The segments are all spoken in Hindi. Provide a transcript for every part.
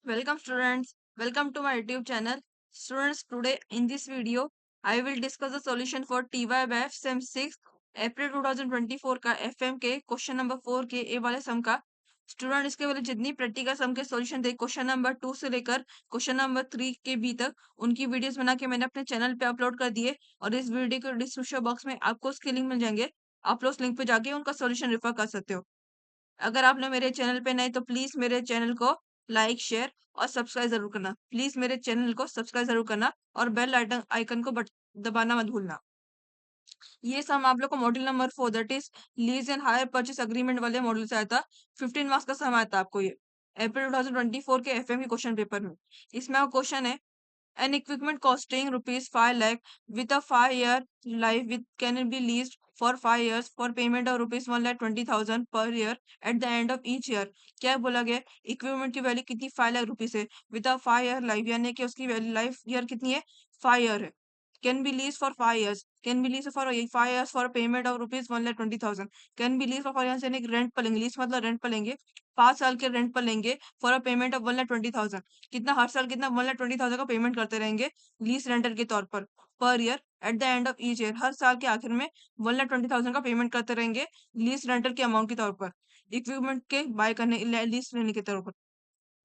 Welcome students, welcome to my YouTube channel. Students, today in this video, I will discuss the solution for TYBF SEM 6 अप्रैल 2024 का FM के क्वेश्चन नंबर 4 के ए वाले सम का। स्टूडेंट इसके वाले जितनी प्रैक्टिकल सम के सॉल्यूशन थे क्वेश्चन नंबर 2 से लेकर क्वेश्चन नंबर 3 के बी तक उनकी वीडियोस बना के मैंने अपने चैनल पे अपलोड कर दिए और इस वीडियो के डिस्क्रिप्शन बॉक्स में आपको उसके लिंक मिल जाएंगे। आप लोग उस लिंक पे जाके उनका सॉल्यूशन रेफर कर सकते हो। अगर आप लोग मेरे चैनल पे नए तो प्लीज मेरे चैनल को लाइक शेयर और सब्सक्राइब जरूर करना। प्लीज मेरे चैनल को सब्सक्राइब जरूर करना और बेल आइकन आइकन को दबाना मत भूलना। ये सम आप लोग को module number 4 that is lease and hire purchase agreement वाले मॉड्यूल से आया था। 15 मार्क्स का सम आया था आपको ये अप्रैल 2024 के एफएम के क्वेश्चन पेपर में। इसमें आपका क्वेश्चन है an equipment costing rupees 5 lakh with a 5-year life with can it be leased for 5 years for payment of rupees 1 lakh 20,000 per year at the end of each year। क्या बोला गया? इक्विपमेंट की वैल्यू कितनी 5 लाख रुपीस है विद अ 5 ईयर लाइफ, यानी कि उसकी वैल्यू लाइफ ईयर कितनी है? 5 ईयर है। Can be lease for 5 years, can be lease for 5 years for payment of rupees 1 lakh 20,000। Can be lease for 5 years यानी कि रेंट पर लेंगे, लीज मतलब रेंट पर लेंगे, 5 साल के रेंट पर लेंगे for a payment of 1 lakh 20,000। कितना हर साल कितना 1 लाख 20,000 का पेमेंट करते रहेंगे लीज रेंटल के तौर पर year at the end of each year, हर साल के आखिर में 1,20,000 का पेमेंट करते रहेंगे लीज रेंटल के अमाउंट के तौर पर, इक्विपमेंट के बाय करने लीज लेने के तौर पर।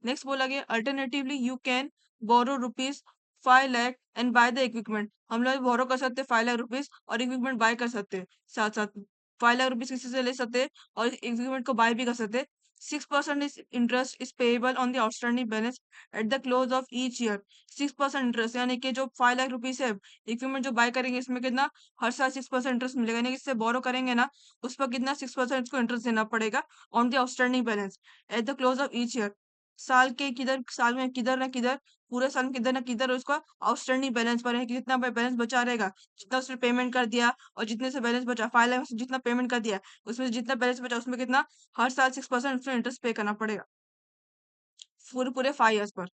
नेक्स्ट बोला गया alternatively you can borrow rupees 5 lakh and buy the equipment. हम लोग बोरो कर सकते हैं 5 लाख रुपीज और इक्विपमेंट बाय कर सकते हैं साथ साथ। 5 लाख रुपीज किसी से ले सकते हैं और इक्विपमेंट को बाय भी कर सकते हैं। 6% is interest is payable on the outstanding balance at the close of each year. 6% interest यानी कि जो 5 लाख रुपीज है इक्विपमेंट जो बाय करेंगे इसमें कितना हर साल 6% इंटरेस्ट मिलेगा, यानी कि इससे बोरो करेंगे ना उस पर कितना 6% इसको इंटरेस्ट देना पड़ेगा on the outstanding balance at the close of each year. साल के किधर साल में किधर ना किधर पूरे साल में किधर ना किधर उसका आउटस्टैंडिंग बैलेंस पर है कि जितना बैलेंस बचा रहेगा, जितना उसने पेमेंट कर दिया और जितने से बैलेंस बचा 5 लाख में से जितना पेमेंट कर दिया उसमें से जितना बैलेंस बचा उसमें कितना हर साल 6% उसमें इंटरेस्ट पे करना पड़ेगा पूरे पूरे 5 years पर।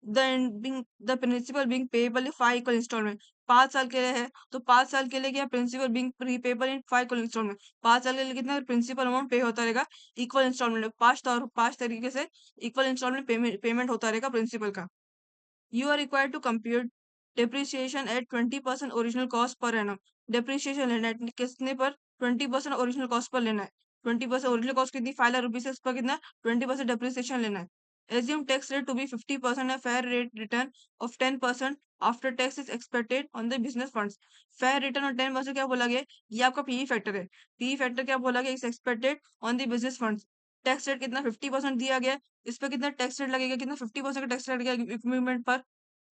The principal being payable in 5 equal installment. 5 साल के लिए है तो 5 साल के लिए क्या principal being payable in 5 equal installment. 5 साल के लिए कितना प्रिंसिपल अमाउंट पे होता रहेगा इक्वल इंस्टॉलमेंट, पांच तरीके से इक्वल इंस्टॉलमेंट पेमेंट होता रहेगा प्रिंसिपल का। You are required to compute depreciation at 20% original cost per annum. Depreciation लेना है कितने पर? 20% ओरिजिनल कॉस्ट पर लेना है। 20% ओरिजिनल कॉस्ट कितनी 5 लाख रुपीज है, इस पर कितना 20% डेप्रिसिएशन लेना है। Assume tax rate to be 50% a fair rate return of 10% after tax is expected on the business funds। fair return और 10% क्या बोला गया? ये आपका पीई फैक्टर है। पीई फैक्टर क्या बोला गया? Is expected on the business funds. Tax rate कितना 50% दिया गया, इस पर कितना टैक्स रेट लगेगा? कितना 50% का टैक्स रेट लगेगा इक्विपमेंट पर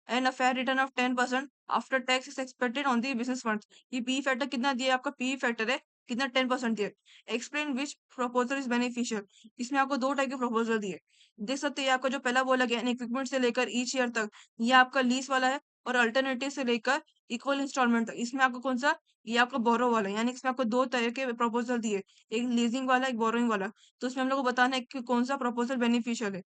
and a fair return of 10% after tax is expected on the business fund. ये पी फैक्टर कितना दिया है? आपका पी फैक्टर है कितना 10% दिया। Explain which proposal is beneficial. इसमें आपको दो टाइप के प्रपोजल दिए, देख सकते हैं। ये आपका जो पहला बोला गया इक्विपमेंट से लेकर ईच ईयर तक, ये आपका लीज वाला है। और अल्टरनेटिव से लेकर इक्वल इंस्टॉलमेंट तक, इसमें आपको कौन सा? ये आपका बोरो वाला है, यानी इसमें आपको दो तरह के प्रपोजल दिए, एक लीजिंग वाला एक बोरोइंग वाला। तो इसमें हम लोग को बताना है कि कौन सा प्रपोजल बेनिफिशियल है।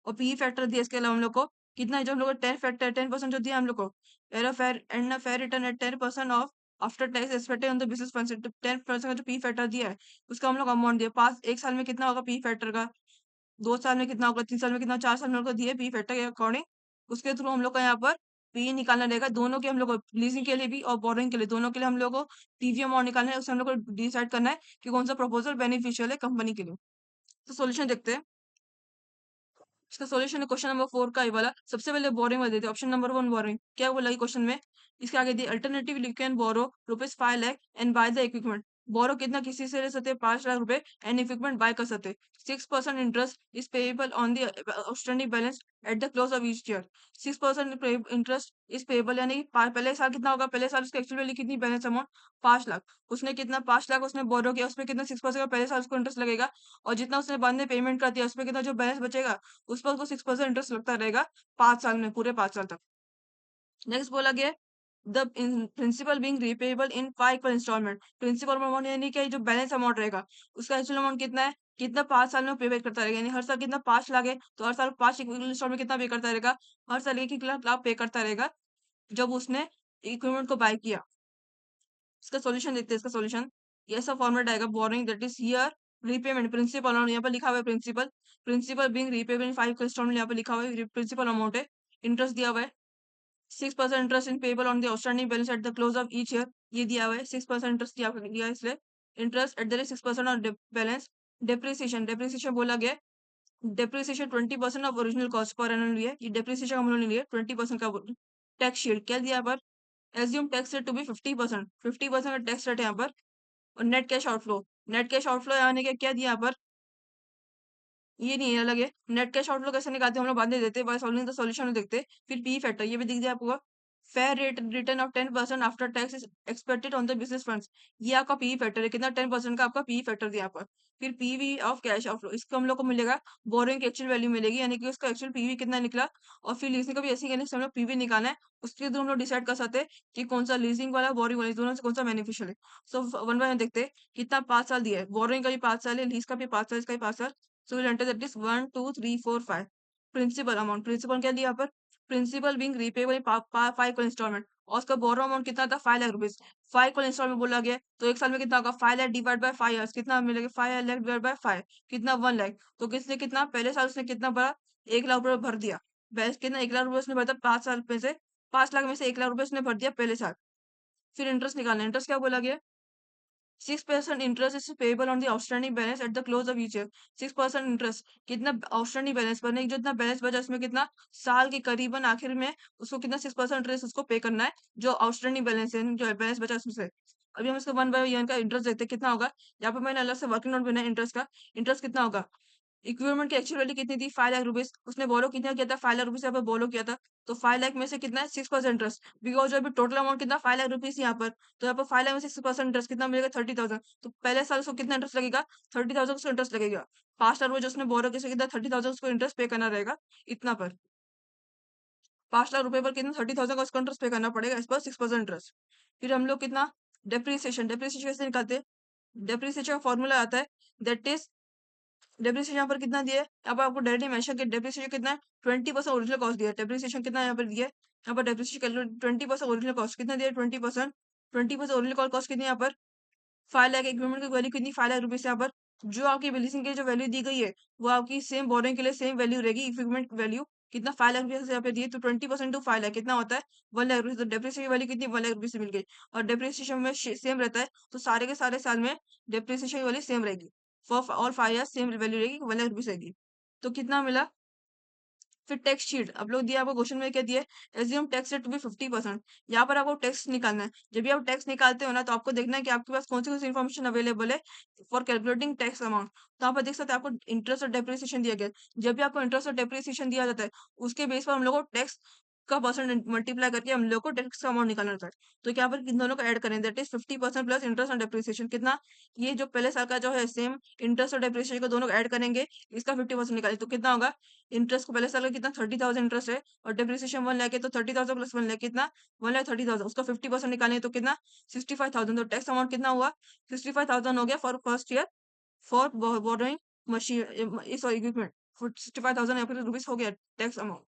और पी फैक्टर दिया इसके अलावा हम लोग को कितना, जो हम लोग को 10% जो दिया हम लोग को aero fair and fair return at 10% of after tax expected on the business fund. 10% का जो पी फैक्टर दिया है उसका हम लोग अमाउंट दिया पास, एक साल में कितना होगा पी फैक्टर का, 2 साल में कितना होगा, 3 साल में कितना, 4 साल में हम लोग को दिए पी फैक्टर के अकॉर्डिंग। उसके थ्रू हम लोग का यहाँ पर पी निकालना रहेगा दोनों के, हम लोग को लीजिंग के लिए भी और बोरोइंग के लिए, दोनों के लिए हम लोग को पीवी अमाउंट निकालना है। उससे हम लोग को डिसाइड करना है कि कौन सा प्रपोजल बेनिफिशियल है कंपनी के लिए। तो सोल्यूशन देखते हैं। इसका सॉल्यूशन है क्वेश्चन नंबर 4 का ये वाला। सबसे पहले बोरिंग वाला देते हैं, ऑप्शन नंबर 1 बोरिंग। क्या बोला क्वेश्चन में? इसके आगे दिए alternative you can borrow rupees 5 lakh and buy the equipment. Borrow कितना किसी से ले सकते हैं? 5 लाख रुपए एंड इक्विपमेंट बाय कर सकते हैं। 6% interest is payable on the outstanding balance at the close of each year. 6% interest is payable यानी कि पहले साल कितना होगा? पहले साल उसकी एक्चुअली कितनी बैलेंस अमाउंट? 5 लाख। उसने कितना 5 लाख उसने बोरो किया, उसमें कितना 6% का पहले साल उसको इंटरेस्ट लगेगा और जितना उसने बाद में पेमेंट कर दिया उसमें कितना जो बैलेंस बचेगा उस पर उसको 6% इंटरेस्ट लगता रहेगा 5 साल में, पूरे 5 साल तक। नेक्स्ट बोला गया the principal being repayable in 5 equal installment. Principal amount यानी कि जो बैलेंस अमाउंट रहेगा उसका एक्चुअल अमाउंट कितना है, कितना 5 साल में पे बैक करता रहेगा, यानी हर साल कितना 5 लाख है तो हर साल 5 इंस्टॉलमेंट कितना पे करता रहेगा? हर साल 1 1 लाख पे करता रहेगा जब उसने इक्विपमेंट को बाय किया। इसका सॉल्यूशन देखते हैं। इसका सॉल्यूशन ये ऐसा फॉर्मेट आएगा boring that is here repayment principal amount यहाँ पर लिखा हुआ है principal, principal being repayable in 5 installment यहाँ पे लिखा हुआ है प्रिंसिपल अमाउंट है। इंटरेस्ट दिया हुआ है 6% interest in payable on the outstanding balance at the close of each year, ये दिया हुआ है 6% इंटरेस्ट दिया है इसलिए interest eight the rate 6% on balance. Depreciation depreciation बोला गया depreciation 20% of original cost per annum लिया, ये डेप्रिसिएशन हम लोगों ने लिया 20% का। टैक्स शीट क्या दिया पर assume tax rate to be 50%, 50% का टैक्स रेट है यहाँ पर। और net cash outflow, net cash outflow आने के क्या दिया यहाँ पर, ये नहीं है, अलग है। नेट कैश आउटफ्लो कैसे निकालते हैं हम लोग बाद में देते हैं, बाय सॉल्विंग द सॉल्यूशन में देखते हैं। फिर पी फैक्टर ये भी दिख जाए आपको, fair rate return of 10% after tax is expected on the business funds, ये आपका पी फैक्टर है कितना 10% का आपका पी फैक्टर दिया पर। फिर पीवी ऑफ कैश आउटफ्लो इसको हम लोग को मिलेगा बोरिंग की एक्चुअल वैल्यू मिलेगी, यानी कि उसका एक्चुअल पीवी कितना निकला। और फिर लीजिंग का भी ऐसे ही करने से हम लोग पीवी निकालना है, उसके थ्रू हम लोग डिसाइड कर सकते हैं कि कौन सा लीजिंग वाला बोरिंग वाला, इस दोनों से कौन सा बेनिफिशियल है। सो वन बाय वन देखते हैं कितना 5 साल दिया है, बोरिंग का भी 5 साल है, लीज का भी 5 साल, इसका भी 5 साल। So we'll enter that is 1, 2, 3, 4, 5. Principal amount, principal क्या दिया यहाँ पर, principal Bing repayable in 5 instalment, और उसका बोरो अमाउंट कितना था 5 लाख रुपीज। 5 इंस्टॉलमेंट बोला गया तो एक साल में कितना होगा 5 लाख डिवाइड बाय 5 ईयर्स, कितना मिलेगा 5 लाख डिवाइड बाय 5 कितना 1 लाख। तो किसने कितना पहले साल उसने कितना भरा 1 लाख रुपए भर दिया, बैलेंस कितना 1 लाख रुपए उसने भरता 5 साल में से, 5 लाख में से 1 लाख रुपए उसने भर दिया पहले साल। फिर इंटरेस्ट निकालना, इंटरेस्ट क्या बोला गया 6% interest is payable on the outstanding balance at the close of each year. 6% interest कितना आउटस्टैंडिंग बैलेंस पर, जो इतना बैलेंस बचा उसमें कितना साल के करीबन आखिर में उसको कितना 6% इंटरेस्ट उसको पे करना है, जो आउटस्टैंडिंग बैलेंस है, जो बैलेंस बचा उसमें से। अभी हम इसको 1/1 का इंटरेस्ट देखते हैं कितना होगा। यहाँ पर मैंने अलग से वर्किंग नोट बनाया इंटरेस्ट का। इंटरेस्ट कितना होगा, इक्विपमेंट की एक्चुअल वैल्यू कितनी थी 5 लाख रुपीज, उसने बोरो कितना किया था 5 लाख रुपीज यहाँ पर बोरो किया था। तो 5 लाख में से कितना है 6% इंटरेस्ट, बिकॉज अभी टोटल अमाउंट कितना 5 लाख रुपीज यहाँ पर। तो यहाँ पर 5 लाख में से 6% इंटरेस्ट कितना मिलेगा 30,000। तो पहले साल उसको कितना इंटरेस्ट लगेगा 30,000 उसको इंटरेस्ट लगेगा। 5 लाख रुपए जो उसने बोरो किया कितना 30,000 उसको इंटरेस्ट पे करना रहेगा इतना पर। 5 लाख रुपए पर कितना 30,000 का उसको इंटरेस्ट पे करना पड़ेगा, इस पर 6% इंटरेस्ट। फिर हम लोग कितना डेप्रिसिएशन, डेप्रिसिएशन कैसे निकालते हैं, डेप्रिसिएशन का फॉर्मूला आता है दैट इज डेप्रिसिएशन यहाँ पर कितना दिया है, यहाँ पर आपको डायरेक्टली मेंशन किया डेप्रिसिएशन कितना है 20% ओरिजिनल कॉस्ट दिया है। डेप्रिसिएशन कितना यहाँ पर दिया है, यहाँ पर डेप्रिसिएशन कैलकुलेट 20% ओरिजिनल कॉस्ट कितना दिया है 20%, 20% ओरिजिनल कॉस्ट कितनी है यहाँ पर 5 लाख। इक्विपमेंट की वैल्यू कितनी 5 लाख रुपीज यहाँ पर। जो आपकी लीजिंग की जो वैल्यू दी गई है वो आपकी सेम बोरिंग के लिए सेम वैल्यू रहेगी, इक्विपमेंट वैल्यू कितना 5 लाख रुपये से यहाँ पे दिए, तो 20% टू 5 लाख कितना होता है 1 लाख रुपीज। तो डेप्रिसिएशन की वैल्यू कितनी 1 लाख रुपीज से मिल गई। और डेप्रिसिएशन में सेम रहता है, तो सारे के सारे साल में डेप्रिसिएशन की वैल्यू सेम रहेगी, for all 5 years same value रहेगी 1 लाख रुपीज रहेगी। तो कितना मिला। फिर टैक्स शीट अब लोग दिया आपको क्वेश्चन में क्या दिया है assume tax rate to be 50%। यहाँ पर आपको टैक्स निकालना है, जब भी आप टैक्स निकालते हो ना तो आपको देखना है कि आपके पास कौन सी इन्फॉर्मेशन अवेलेबल है फॉर कैलकुलेटिंग टैक्स अमाउंट। तो यहाँ पर देख सकते हैं आपको इंटरेस्ट और डेप्रिसिएशन दिया गया है। जब भी आपको इंटरेस्ट और डेप्रिसिएशन दिया जाता है उसके बेस पर हम लोग को टैक्स का परसेंट मल्टीप्लाई करके हम लोग को टैक्स का अमाउंट निकालना होता है। तो क्या पर इन दोनों को ऐड करें दैट इज 50% प्लस इंटरेस्ट और डेप्रिसिएशन कितना, ये जो पहले साल का जो है सेम इंटरेस्ट और डेप्रिसिएशन को दोनों को ऐड करेंगे, इसका 50% निकालें तो कितना होगा। इंटरेस्ट को पहले साल का कितना 30,000 इंटरेस्ट है और डेप्रिसिएशन 1 लाख है, तो 30,000 प्लस 1 लाख कितना 1,30,000, उसका 50% निकालें तो कितना 65,000। तो टैक्स अमाउंट कितना हुआ 65,000 हो गया for first year for borrowing machine sorry equipment. 65,000 यहाँ पर रुपीज हो गया टैक्स अमाउंट।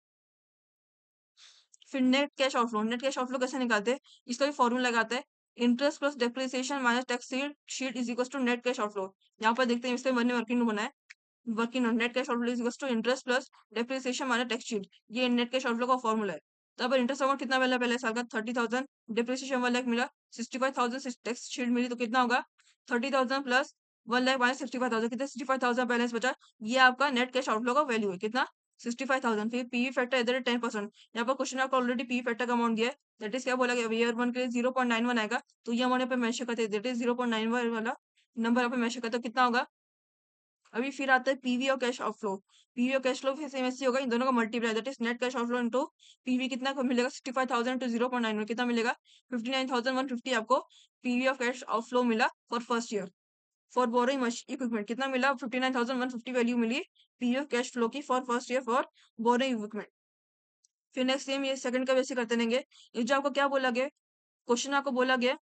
फिर net cash outflow, net cash outflow कैसे निकालते हैं, इसका भी फॉर्मूला लगाते हैं interest plus depreciation minus tax sheet is equal to net cash outflow. यहाँ पर देखते हैं इससे मैंने वर्किंग बनाया working on net cash outflow is equal to interest plus depreciation minus tax sheet, ये नेट कैश आउटफ्लो का फॉर्मूला है। तो अब इंटरेस्ट अमाउंट कितना मिला पहले साल का 30,000, डेप्रिसिएशन 1 लाख मिला, 65,000 टैक्स शीट मिली तो कितना होगा 30,000 प्लस 1 लाख माइनस 65,000 कितना 65,000 बैलेंस बचा। ये आपका नेट कैश आउटफ्लो का वैल्यू है कितना 65,000। फिर पीवी फैक्टर इधर 10%, यहाँ पर क्वेश्चन आपको ऑलरेडी पीवी फैक्टर का अमाउंट दिया है दैट इज क्या बोला गया ईयर 1 के लिए 0.91 आएगा, तो ये अमाउंट यहाँ पे मेंशन करते हैं दैट इज 0.91 वाला नंबर यहाँ पे मेंशन करते हो कितना होगा। अभी फिर आता है पीवी और कैश आउटफ्लो, पीवी और कैश फ्लो फिर सेम ऐसे ही होगा, इन दोनों का multiply that is net cash outflow into PV कितना को मिलेगा 65,000 टू 0.91 कितना मिलेगा 59,150 आपको पीवी ऑफ कैश आउटफ्लो मिला for first year. For borrowing equipment कितना मिला 59,150 वैल्यू मिली पीवी ऑफ कैश फ्लो की for first year for borrowing equipment. फिर नेक्स्ट सेम ये सेकंड का वैसे करते रहेंगे। ये जो आपको क्या बोला गया क्वेश्चन आपको बोला गया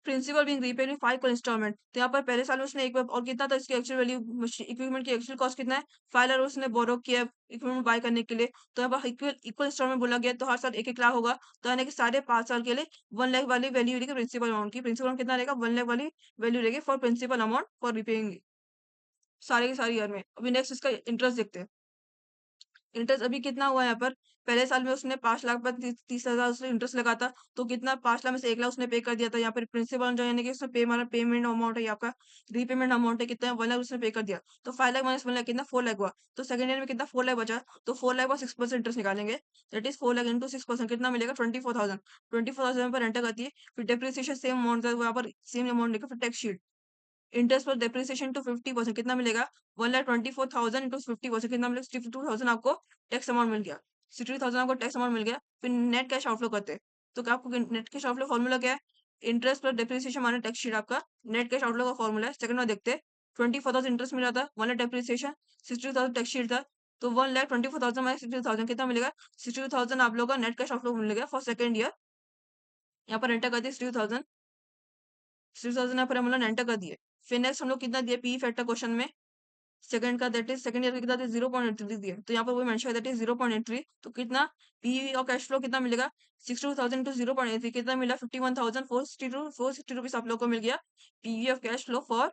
प्रिंसिपल बीइंग रीपेड इन 5 इंस्टॉलमेंट, तो यहाँ पर पहले साल में उसने एक बार और कितना था इसकी एक्चुअल वैल्यू इक्विपमेंट की एक्चुअल कॉस्ट कितना है 5 लाख उसने बोरो किया इक्विपमेंट बाय करने के लिए। तो यहाँ पर इक्वल इक्वल इंस्टॉलमेंट बोला गया तो हर साल 1-1 लाख होगा, तो यानी कि साढ़े 5 साल के लिए 1 लाख वाली वैल्यू रहेगी प्रिंसिपल अमाउंट की, प्रिंसिपल अमाउंट कितना रहेगा 1 लाख वाली वैल्यू रहेगी for principal amount for repaying. सारे के सारे ईयर में। अभी नेक्स्ट इसका इंटरेस्ट देखते हैं। इंटरेस्ट अभी कितना हुआ है यहाँ पर, पहले साल में उसने 5 लाख पर 30,000 उसने इंटरेस्ट लगा था, तो कितना 5 लाख में से 1 लाख उसने पे कर दिया था। यहाँ पर प्रिंसिपल जो यानी कि उसने पेमेंट अमाउंट है आपका, रीपेमेंट अमाउंट है कितना 1 लाख उसने पे कर दिया। तो 5 लाख माइनस 1 लाख कितना 4 लाख हुआ। तो सेकंड ईयर में कितना 4 लाख बचा, तो 4 लाख पर 6% इंटरेस्ट निकालेंगे। दैट इज 4 लाख इंटू 6% कितना मिलेगा 24,000। 24,000 पर एंटर करती है। फिर डेप्रिसिएशन सेम अमाउंट यहाँ पर सेम अमाउंट लिखा। फिर टैक्स शीट, इंटरेस्ट पर डेप्रिसिएशन टू 50% कितना मिलेगा 1,24,000 इंटू 50% कितना मिलेगा 62,000 आपको टैक्स अमाउंट मिल गया। 62,000 आपको टैक्स अमाउंट मिल गया। फिर नेट कैश आउटफ्लो करते हैं। तो क्या आपको नेट कैश आउटफ्लो फॉर्मूला क्या है, इंटरेस्ट पर डेप्रिसिएशन माइनस टैक्स शीट आपका नेट कैश आउटफ्लो का फॉर्मूला है। सेकंड में देखते हैं 24,000 इंटरेस्ट मिला था 1 लाख डेप्रिसिएशन 62,000 टैक्स शीट था। तो 1,24,000 माइनस 62,000 कितना मिलेगा 62,000 आप लोगों का नेट कैश आउटफ्लो मिलेगा फॉर सेकंड ईयर। यहाँ पर एंटर कर दिए 62,000। 6000 यहाँ पर हम लोग एंटर कर दिए। फिर नेक्स्ट हम लोग कितना दिए पी फैक्टर क्वेश्चन में, सेकंड का दैट इज सेकंड ईयर का कितना दिया 0.83 दिए। तो यहाँ पर वो मेंशन है दैट इज 0.83। तो कितना पी और कैश फ्लो कितना मिलेगा 62,000 टू 0.83 कितना मिला 51,462 460 रुपीज आप लोग को मिल गया PV of cash flow for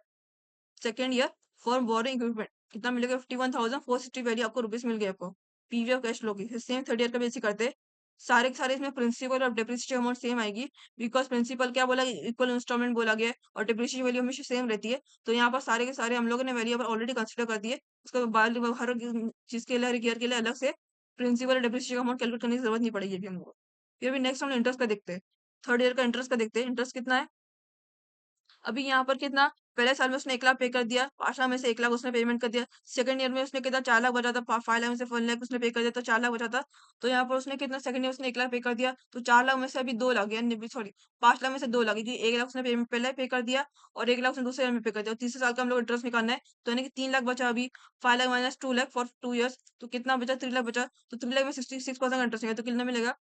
second year for boring equipment. कितना मिलेगा 51,460 वैल्यू आपको रुपीज मिल गया आपको पीवी ऑफ कैश फ्लो की। सेम थर्ड ईयर का बेसिक करते हैं। सारे के सारे इसमें प्रिंसिपल और डेप्रिसिएशन अमाउंट सेम आएगी, बिकॉज प्रिंसिपल क्या बोला इक्वल इंस्टॉलमेंट बोला गया है और डेप्रिसिएशन वैल्यू हमेशा सेम रहती है। तो यहाँ पर सारे के सारे हम लोगों ने वैल्यू पर ऑलरेडी कंसिडर कर दिए। उसके बाद हर चीज के लिए हर ईयर के लिए अलग से प्रिंसिपल और डेप्रिसिएशन अमाउंट कैलकुलेट करने की जरूरत नहीं पड़ेगी अभी हमको। फिर अभी नेक्स्ट हम इंटरेस्ट का देखते हैं। थर्ड ईयर का इंटरेस्ट का देखते हैं। इंटरेस्ट कितना है अभी यहाँ पर कितना, पहले साल में उसने 1 लाख पे कर दिया, 5 लाख में से 1 लाख उसने पेमेंट कर दिया। सेकंड ईयर में उसने कितना 4 लाख बचा था, 5 लाख में से 1 लाख उसने पे कर दिया तो 4 लाख बचा था। तो यहाँ पर उसने कितना सेकंड ईयर उसने 1 लाख पे कर दिया, तो 4 लाख में से अभी 2 लाख यानी सॉरी 5 लाख में से 2 लाख, क्योंकि 1 लाख उसने पेमेंट पहले पे कर दिया और 1 लाख उसने दूसरे ईयर में पे कर दिया। तीसरे साल का हम लोग इंटरेस्ट निकालना है, तो यानी कि 3 लाख बचा अभी। 5 lakh minus 2 lakh for 2 years, तो कितना बचा 3 लाख बचा। तो 3 लाख में 66% का इंटरेस्ट है तो कितना मिलेगा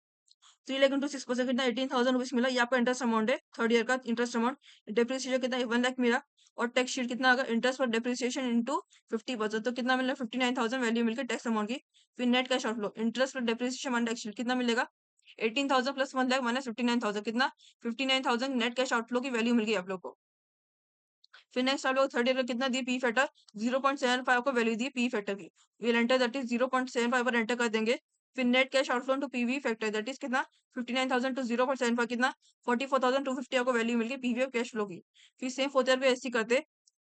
3 लाख इंटू 6% कितना 18,000 रुपीज मिला। ये आपका इंटरेस्ट अमाउंट है थर्ड ईयर का इंटरेस्ट अमाउंट। डेप्रिसिएशन कितना 1 लाख मिला और टैक्स शीट कितना अगर इंटरेस्ट फॉर डेप्रिसिएशन इंटू 50% तो कितना मिला 59,000 वैल्यू मिलकर टैक्स अमाउंट की। फिर net cash outflow interest for depreciation minus tax sheet कितना मिलेगा 18,000 प्लस 1 लाख माइनस 59,000 कितना 59,000 नेट कैश आउटफ्लो की वैल्यू मिल गई आप लोग को। फिर नेक्स्ट आप लोग थर्ड ईयर का कितना दिए पी फैक्टर 0.75 को वैल्यू दी पी फैक्टर की। विल एंटर दैट इज 0.75 पर एंटर कर देंगे। फिर net cash outflow to PV factor that is कितना 59,000 टू 0.75 कितना 44,250 आपको वैल्यू मिल गई पीवी ऑफ कैश फ्लो की। फिर सेम फोर्थ ईयर पे ऐसे ही करते,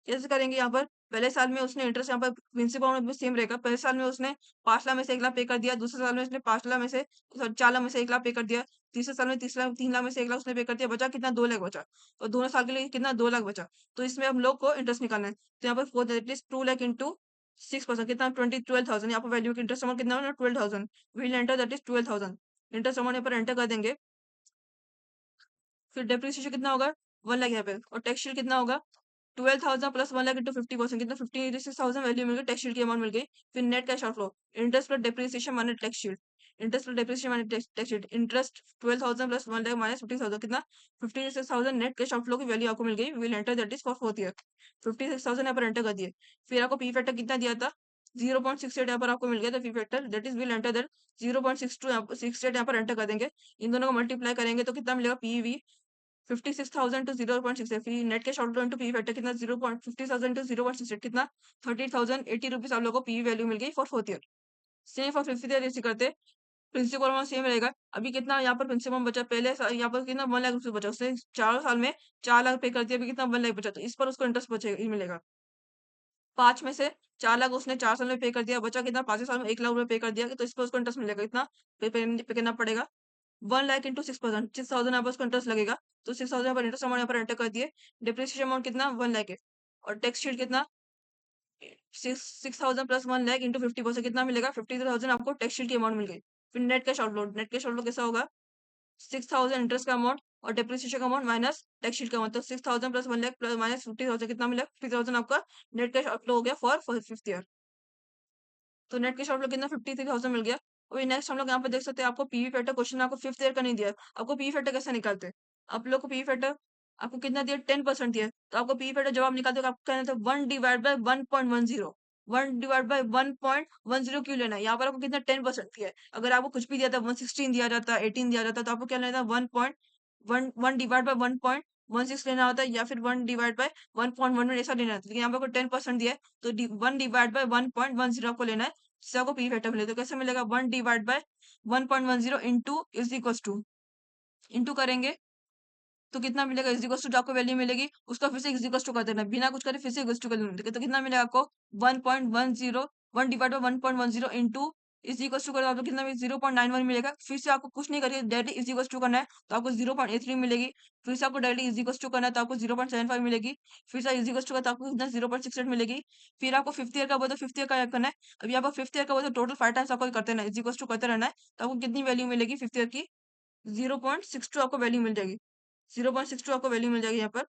कैसे करेंगे यहाँ पर पहले साल में उसने इंटरेस्ट यहाँ पर प्रिंसिपल में सेम रहेगा। पहले साल में उसने 5 लाख में से 1 लाख पे कर दिया, दूसरे साल में उसने 5 लाख में से 4 लाख में से 1 लाख पे कर दिया, तीसरे साल में 3 लाख में से 1 लाख उसने पे कर दिया, बचा कितना 2 लाख बचा। और दोनों साल के लिए कितना 2 लाख बचा। तो इसमें हम लोग को इंटरेस्ट निकालना है। तो यहाँ पर four that is 2 lakh into 6% कितना 12,000 यहाँ पर वैल्यू की इंटरेस्ट अमाउंट कितना 12,000 will enter that is 12,000 interest amount यहाँ पर एंटर कर देंगे। फिर डेप्रिसिएशन कितना होगा 1 लाख यहाँ पे और टैक्स शीट कितना होगा 12,000 प्लस 1 लाख इंटू 50% कितना 56,000 वैल्यू मिल गई टैक्स शीट की अमाउंट मिल गई। फिर net cash outflow interest plus depreciation minus tax sheet interest plus depreciation minus tax sheet interest 12,000 plus 1 lakh minus 50,000 कितना 56,000 नेट कैश आउटफ्लो की वैल्यू आपको मिल गई। Will enter that is for fourth year 56,000 यहाँ पर एंटर कर दिए। फिर आपको पी फैक्टर कितना दिया था 0.68 यहाँ पर आपको मिल गया था P factor that is will enter that 0.62 68 यहाँ पर एंटर कर देंगे। इन दोनों को मल्टीप्लाई करेंगे तो कितना मिलेगा पीवी 56,000 टू 0.6 फिर net cash outflow into P factor कितना 0.50,000 टू 0.68 कितना 30,080 रुपीज आप लोगों को पी वैल्यू मिल गई for fourth year. Same for fifth year इसी करते प्रिंसिपल अमाउंट सेम रहेगा। अभी कितना यहाँ पर प्रिंसिपल बचा पहले यहाँ पर कितना 1 लाख रुपये बचा, उसने 4 साल में 4 लाख पे कर दिया, अभी कितना 1 लाख बचा, तो इस पर उसको इंटरेस्ट बचेगा मिलेगा। 5 में से 4 लाख उसने 4 साल में पे कर दिया, बचा कितना 5 साल में 1 लाख रुपए पे कर दिया, तो इस पर उसको इंटरेस्ट मिलेगा कितना पे करना पड़ेगा 1 लाख इंटू 6% 6,000 यहाँ पर उसको इंटरेस्ट लगेगा। तो 6,000 यहाँ पर इंटरेस्ट अमाउंट यहाँ पर एंटर कर दिए। डिप्रिसिएशन अमाउंट कितना 1 लाख है और टैक्स शीट कितना 6,000 प्लस 1 लाख इंटू 50% कितना मिलेगा 53,000 आपको टैक्स शीट की अमाउंट मिल गई। फिर नेट कैश आउटफ्लो कैसा होगा 6,000 इंटरेस्ट का अमाउंट और डेप्रिसिएशन का अमाउंट माइनस टैक्स शीट का अमाउंट, तो 6,000 प्लस 1 लाख प्लस माइनस 50,000 कितना मिला 50,000 आपका नेट कैश आउटफ्लो हो गया फॉर फिफ्थ ईयर। तो नेट कैश आउटफ्लो कितना 53,000 मिल गया। अभी नेक्स्ट हम लोग यहाँ पे देख सकते हैं आपको पीवी फैक्टर क्वेश्चन आपको फिफ्थ ईयर का नहीं दिया है। आपको पीवी फैक्टर कैसे निकालते हैं, आप लोग को पीवी फैक्टर आपको कितना दिया 10% दिया है, तो आपको पीवी फैक्टर जवाब निकालते हो आपको कहना था 1/1.10 1/1.10 क्यों लेना है। यहाँ पर आपको कितना 10% दिया है, अगर आपको कुछ भी दिया था 116 दिया जाता 18 दिया जाता तो आपको क्या लेना था 1.1 1 डिवाइड बाय 1. 1.6 लेना होता है या फिर 1 डिवाइड बाय 1.11 ऐसा लेना है। लेकिन यहाँ पे आपको 10% दिया है तो 1 डिवाइड बाय 1.10 आपको लेना है, जिससे आपको पी फैक्टर मिले। तो कैसे मिलेगा? 1 divide by 1.10 into is equal to, into करेंगे तो कितना मिलेगा? इज इक्वल टू जो आपको वैल्यू मिलेगी उसका फिर से इज इक्वल टू कर देना, बिना कुछ करे फिर से इक्वल टू कर देना। तो कितना मिलेगा आपको? 1.10, 1 divide by 1.10 into is equal to करो, आपको कितना मिलेगा? 0.91 मिलेगा। फिर से आपको कुछ नहीं करिए, डायरेक्टली इज इक्वल टू करना है तो आपको 0.83 मिलेगी। फिर से आपको डायरेक्टली इज इक्वल टू करना है तो आपको 0.75 मिलेगी। फिर से इज इक्वल टू का आपको कितना? 0.68 मिलेगी। फिर आपको फिफ्थ ईयर का बोला तो फिफ्थ ईयर का ऐड करना है। अभी आपको फिफ्थ ईयर का बोला तो टोटल 5 टाइम्स आपको करते रहना है, इज इक्वल टू करते रहना है। तो आपको कितनी वैल्यू मिलेगी फिफ्थ ईयर की? 0.62 आपको वैल्यू मिल जाएगी। 0.62 आपको वैल्यू मिल जाएगी यहाँ पर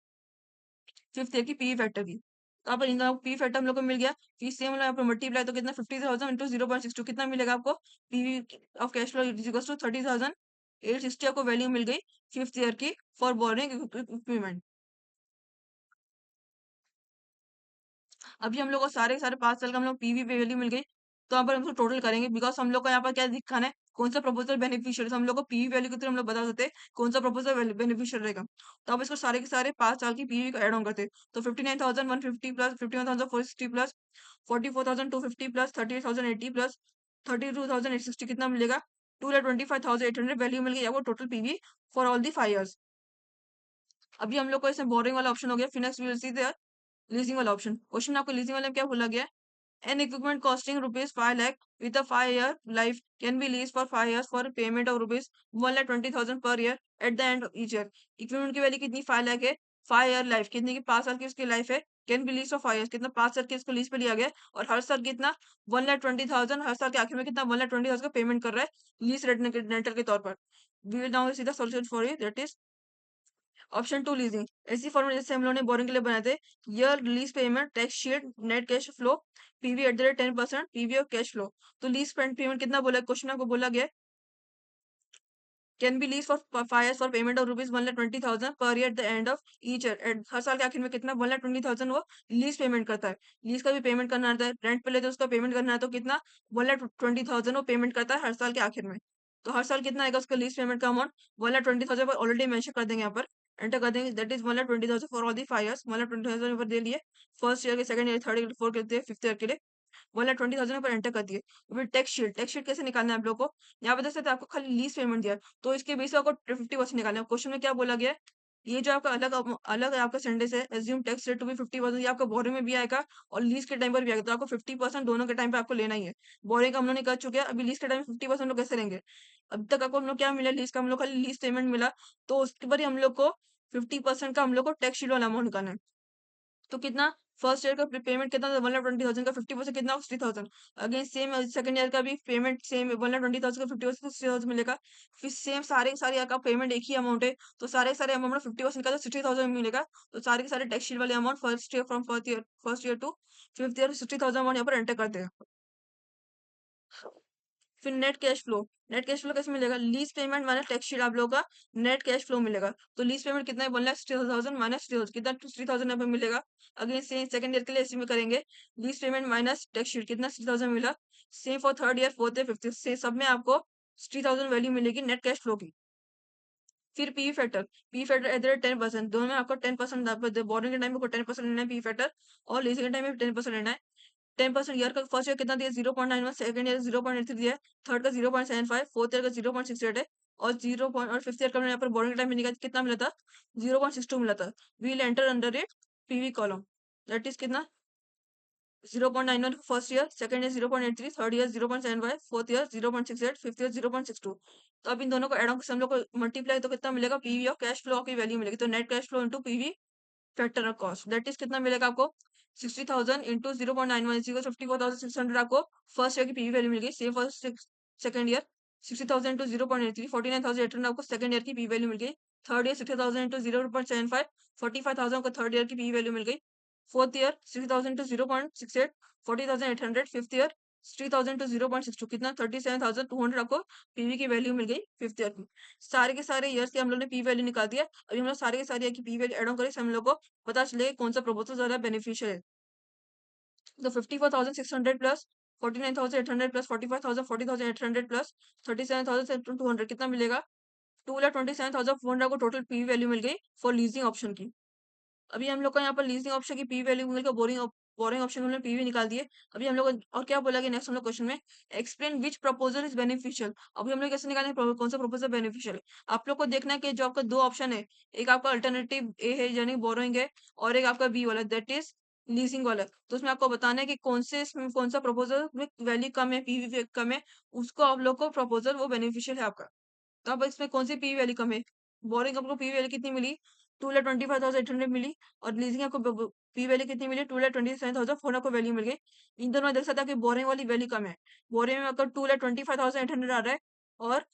फिफ्थ ईयर की पी फैक्टर की। तो यहाँ पर इन दोनों पी फैक्टर हम लोग को मिल गया। फिर सेम यहाँ पर मल्टीप्लाई तो कितना? 50,000 इंटू 0.62 कितना मिलेगा आपको? PV of cash flow is equal to 30,860 आपको वैल्यू मिल गई फिफ्थ ईयर की फॉर बोरिंग इक्विपमेंट। अभी हम लोग को सारे के सारे 5 साल का हम लोग पीवी पे वैल्यू मिल गई। तो यहाँ पर हम लोग टोटल करेंगे बिकॉज हम लोग को यहाँ पर क्या दिखाना है? कौन सा प्रपोजल बेनिफिशियल। हम लोग को पीवी वैल्यू के थ्रू हम लोग बता सकते हैं कौन सा प्रपोजल बेनिफिशियल रहेगा। तो अब इसको सारे के सारे 5 साल की पीवी को एड ऑन करते हैं। तो 59,150 प्लस 51,460 प्लस 44,250 प्लस 38,080 प्लस 32,860 कितना मिलेगा? 2,25,800 वैल्यू मिल गई आपको total PV for all the 5 years. अभी हम लोग को इसमें बोरिंग वाला ऑप्शन हो गया। फिर next we will see the leasing वाला ऑप्शन। क्वेश्चन आपको लीजिंग वाले में क्या बोला गया है? An equipment costing rupees 5 lakh with a 5-year life can be leased for 5 years for a payment of rupees 1,20,000 per year at the end of each year. Equipment की वैल्यू कितनी? 5 लाख है। 5 ईयर लाइफ कितनी की? 5 साल की उसकी लाइफ है। Can be lease for 5 years कितना? 5 साल की इसको लीज पे लिया गया है और हर साल कितना? 1,20,000 हर साल के आखिर में कितना? 1,20,000 का पेमेंट कर रहा है लीज रेंटल के तौर पर। We will now see the solution for it that is option 2 leasing. ऐसी फॉर्मूला जैसे हम लोगों ने बोरिंग के लिए बनाए थे। Year lease payment tax shield net cash flow PV at the rate 10% PV और कैश फ्लो। तो लीज पेमेंट कितना बोला? क्वेश्चन आपको बोला गया can be lease for 5 years for payment of rupees 1,20,000 per year at the end of each year. हर साल के आखिर में कितना? 1,20,000 वो लीज पेमेंट करता है। लीज का भी पेमेंट करना रहता है, रेंट पे लेते उसका पेमेंट करना है तो कितना? 1,20,000 वो पेमेंट करता है हर साल के आखिर में। तो हर साल कितना आएगा उसका लीज पेमेंट का अमाउंट? 1,20,000 पर ऑलरेडी मेंशन कर देंगे यहाँ पर, एंटर कर देंगे that is 1,20,000 for all the 5 years। 1,20,000 ऊपर दे लिए फर्स्ट ईयर के, second year, third year, fourth year, fifth year के लिए 1,20,000 पर एंटर कर दिए। फिर टैक्स शीट कैसे निकालना है आप लोग को? यहाँ पे देख सकते हैं आपको खाली लीज पेमेंट दिया है, तो इसके बेस पे आपको 50% निकालना है। क्वेश्चन में क्या बोला गया है? ये जो आपका अलग आपका सेंटेंस है, assume tax rate to be 50%, ये आपका बोरिंग में भी आएगा और लीज के टाइम पर भी आएगा। तो आपको 50% दोनों के टाइम पे आपको लेना ही है। बोरिंग का हम लोग ने कर चुके हैं, अभी लीज के टाइम 50% लोग कैसे लेंगे? अब तक आपको हम लोग क्या मिला? लीज का हम लोग खाली लीज पेमेंट मिला, तो उसके बाद ही हम लोग को 50% का हम लोग को टैक्स शीट वाला अमाउंट निकालना है। तो कितना? फर्स्ट ईयर का पेमेंट कितना था? 1,20,000 का 50% कितना? 60,000। अगेन सेम सेकंड ईयर का भी पेमेंट सेम 1,20,000 का 50% 60,000 मिलेगा। फिर सेम सारे के सारे का पेमेंट एक ही अमाउंट है, तो सारे के सारे अमाउंट 50% का तो 60,000 मिलेगा। तो सारे के सारे टैक्स शीट वाले amount first year to fifth year 60,000 amount यहाँ पर एंटर करते हैं। फिर नेट कैश फ्लो कैसे मिलेगा? Lease payment minus tax sheet आप लोगों का नेट कैश फ्लो मिलेगा। तो लीज पेमेंट कितना है? 1,60,000 माइनस 60,000 कितना? 60,000 यहाँ पे मिलेगा। अगेन सेम सेकंड ईयर के लिए ऐसे में करेंगे। Lease payment minus tax sheet कितना? 60,000 मिला। Same for third year, fourth year, fifth year, सब में आपको 60,000 वैल्यू मिलेगी नेट कैश फ्लो की। फिर P factor eight the rate 10%, दोनों में आपको 10% बोर्डिंग के टाइम में 10% लेना है पी फैक्टर और लीजिंग के टाइम में 10% लेना है। 10% ईयर का फर्स्ट ईयर कितना दिया? 0.91, सेकंड ईयर 0.83 दिया है, थर्ड का 0.75, फोर्थ ईयर का 0.68 है और फिफ्थ ईयर का मैंने यहाँ पर बोर्डिंग टाइम में निकाला कितना मिला था? 0.62 मिला था। We'll enter under it PV column that is कितना? 0.91 first year, second year 0.83, third year 0.75, fourth year 0.68, fifth year 0.62। तो अब इन दोनों को एड ऑन हम लोग को मल्टीप्लाई तो कितना मिलेगा? पीवी और कैश फ्लो की वैल्यू मिलेगी। तो net cash flow into PV factor of cost that is कितना मिलेगा आपको? 60,000 इंटू 0.91 54,600 आपको फर्स्ट ईयर की पीवी वैल्यू मिल गई। Same for second year 60,000 into 0.83 49,800 आपको सेकंड ईयर की पीवी वैल्यू मिल गई। थर्ड ईयर 60,000 इंटू 0.75 45,000 आपको थर्ड ईयर की पीवी वैल्यू मिल गई। Fourth year 60,000 into 0.68 40,800 fifth year 60,000 to 0.62 कितना? 37,200 आपको पीवी की वैल्यू मिल गई फिफ्थ ईयर की। सारे के सारे ईयर्स के हम लोग ने पी वैल्यू निकाल दिया। अभी हम लोग सारे के सारे ईयर की पी वैल्यू एड ऑन करें, हम लोग को पता चलेगा कौन सा प्रपोजल ज्यादा बेनिफिशियल है। तो 54,600 प्लस 49,800 प्लस 45,000 40,800 प्लस 37,200 कितना मिलेगा? 2,27,400 को टोटल पी वैल्यू मिल गई फॉर लीजिंग ऑप्शन की। अभी हम लोग को यहाँ पर लीजिंग ऑप्शन की पी वैल्यू मिल गई, बोरिंग ऑप्शन में पीवी निकाल दिए। अभी हम लोग और क्या बोला कि नेक्स्ट हम लोग क्वेश्चन में explain which proposal is beneficial. अभी हम लोग कैसे निकालेंगे कौन सा प्रपोजल बेनिफिशियल है। आप लोग को देखना है कि जो आपका दो ऑप्शन है, एक आपका अल्टरनेटिव ए है यानी बोरोइंग है, और एक आपका बी वाला दैट इज लीजिंग वाला। तो उसमें आपको बताना है कि कौन से इसमें कौन सा प्रपोजल में वैल्यू कम है, पीवी कम है, उसको आप लोग को प्रपोजल वो बेनिफिशियल है आपका। तो अब इसमें कौन सी पी वैल्यू कम है। बोरिंग आपको पी वैल्यू कितनी मिली, 2,25,800 मिली, और लीजिंग आपको पी वैल्यू कितनी मिली, 2,27,400 को वैल्यू मिल गई। इन दोनों में देख सकता है कि बोरिंग वाली वैल्यू कम है। बोरिंग में आपका 2,25,800 आ रहा है, और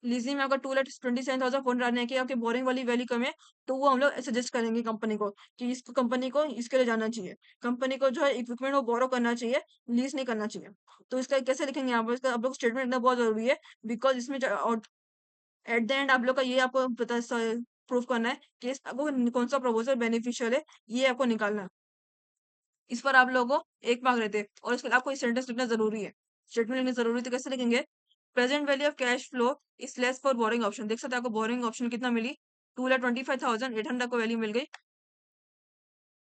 लीजिंग में आपका 2,27,400 आ रहा है कि आपकी बोरिंग वाली वैल्यू कम है। तो वो हम लोग सजेस्ट करेंगे कंपनी को कि इस कंपनी को इसके लिए जाना चाहिए। कंपनी को जो है इक्विपमेंट वो बोरो करना चाहिए, लीज नहीं करना चाहिए। तो इसका कैसे लिखेंगे यहाँ पर, इसका आप लोग स्टेटमेंट लिखना बहुत जरूरी है। बिकॉज इसमें एट द एंड आप लोग का ये आपको पता प्रूफ करना है कि आपको कौन सा प्रपोजल बेनिफिशियल है, ये आपको निकालना है। इस पर आप लोगों को एक मार्क रहते हैं, और इसके लिए आपको सेंटेंस लिखना जरूरी है। स्टेटमेंट लिखना जरूरी है, तो कैसे लिखेंगे, present value of cash flow is less for boring option. देख सकते हैं आपको बोरिंग ऑप्शन कितना मिली, 2,25,800 को वैल्यू मिल गई,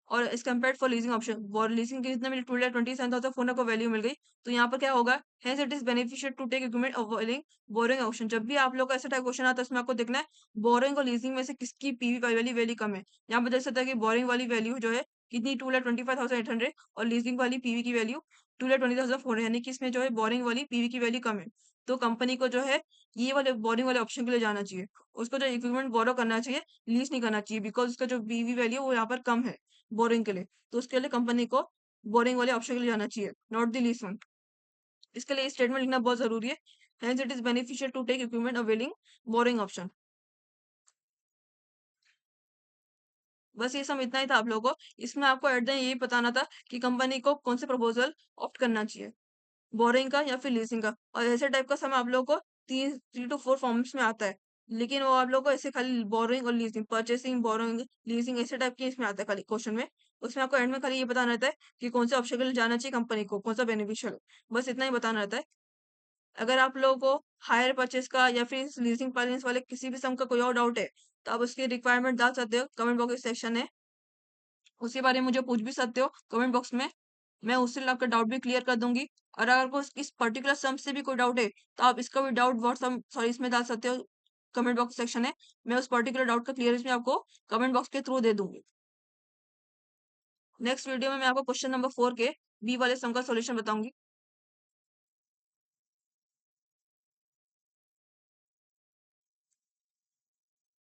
और इस compare for leasing option leasing की कितना मिली, 2,27,400 को वैल्यू मिल गई। तो यहाँ पर क्या होगा, hence it is beneficial to take equipment avoiding boring option. जब भी आप लोग का ऐसा टाइप क्वेश्चन आता है, उसमें आपको देखना है बोरिंग और लीजिंग में से किसकी पीवी वाली वैल्यू कम है। यहाँ पर देख सकते हैं कि बोरिंग वाली वैल्यू जो है कितनी, 2,25,800, और लीजिंग वाली पीवी की वैल्यू 2,20,400, यानी कि इसमें जो है बोरिंग वाली पीवी की वैल्यू कम है। तो कंपनी को जो है ये वाले बोरिंग वाले ऑप्शन के लिए जाना चाहिए, उसको जो इक्विपमेंट बोरो करना चाहिए, लीज नहीं करना चाहिए, बिकॉज उसका जो पीवी वैल्यू वो यहाँ पर कम है बोरिंग के लिए। तो उसके लिए कंपनी को बोरिंग वाले ऑप्शन के लिए जाना चाहिए, नॉट द लीस्ट वन। इसके लिए स्टेटमेंट लिखना बहुत जरूरी है, hence it is beneficial to take equipment availing boring option. बस ये सब इतना ही था आप लोगों को। इसमें आपको एट द यही बताना था कि कंपनी को कौन से प्रपोजल ऑप्ट करना चाहिए, बोरिंग का या फिर लीजिंग का। और ऐसे टाइप का समय आप लोगों को 3 to 4 फॉर्म्स में आता है, लेकिन वो आप लोगों को ऐसे खाली बोरिंग और लीजिंग, परचेसिंग, बोरिंग, लीजिंग, ऐसे टाइप के इसमें आता है खाली क्वेश्चन में। उसमें आपको एंड में खाली ये बताना रहता है कि कौन से ऑप्शन के लिए जाना चाहिए कंपनी को, कौन सा बेनिफिशियल है, बस इतना ही बताना रहता है। अगर आप लोगों को हायर परचेस का या फिर लीजिंग फाइनेंस वाले किसी भी सम का कोई और डाउट है, तो आप उसकी रिक्वायरमेंट डाल सकते हो, कमेंट बॉक्स सेक्शन है, उसके बारे में मुझे पूछ भी सकते हो कमेंट बॉक्स में। मैं उससे आपका डाउट भी क्लियर कर दूंगी। और अगर आपको इस पर्टिकुलर सम से भी कोई डाउट है, तो आप इसका भी डाउट व्हाट्सअप सॉरी इसमें डाल सकते हो, कमेंट बॉक्स सेक्शन है। मैं उस पर्टिकुलर डाउट का क्लियर इसमें आपको कमेंट बॉक्स के थ्रू दे दूंगी। नेक्स्ट वीडियो में मैं आपको क्वेश्चन नंबर 4 के बी वाले सम का सॉल्यूशन बताऊंगी।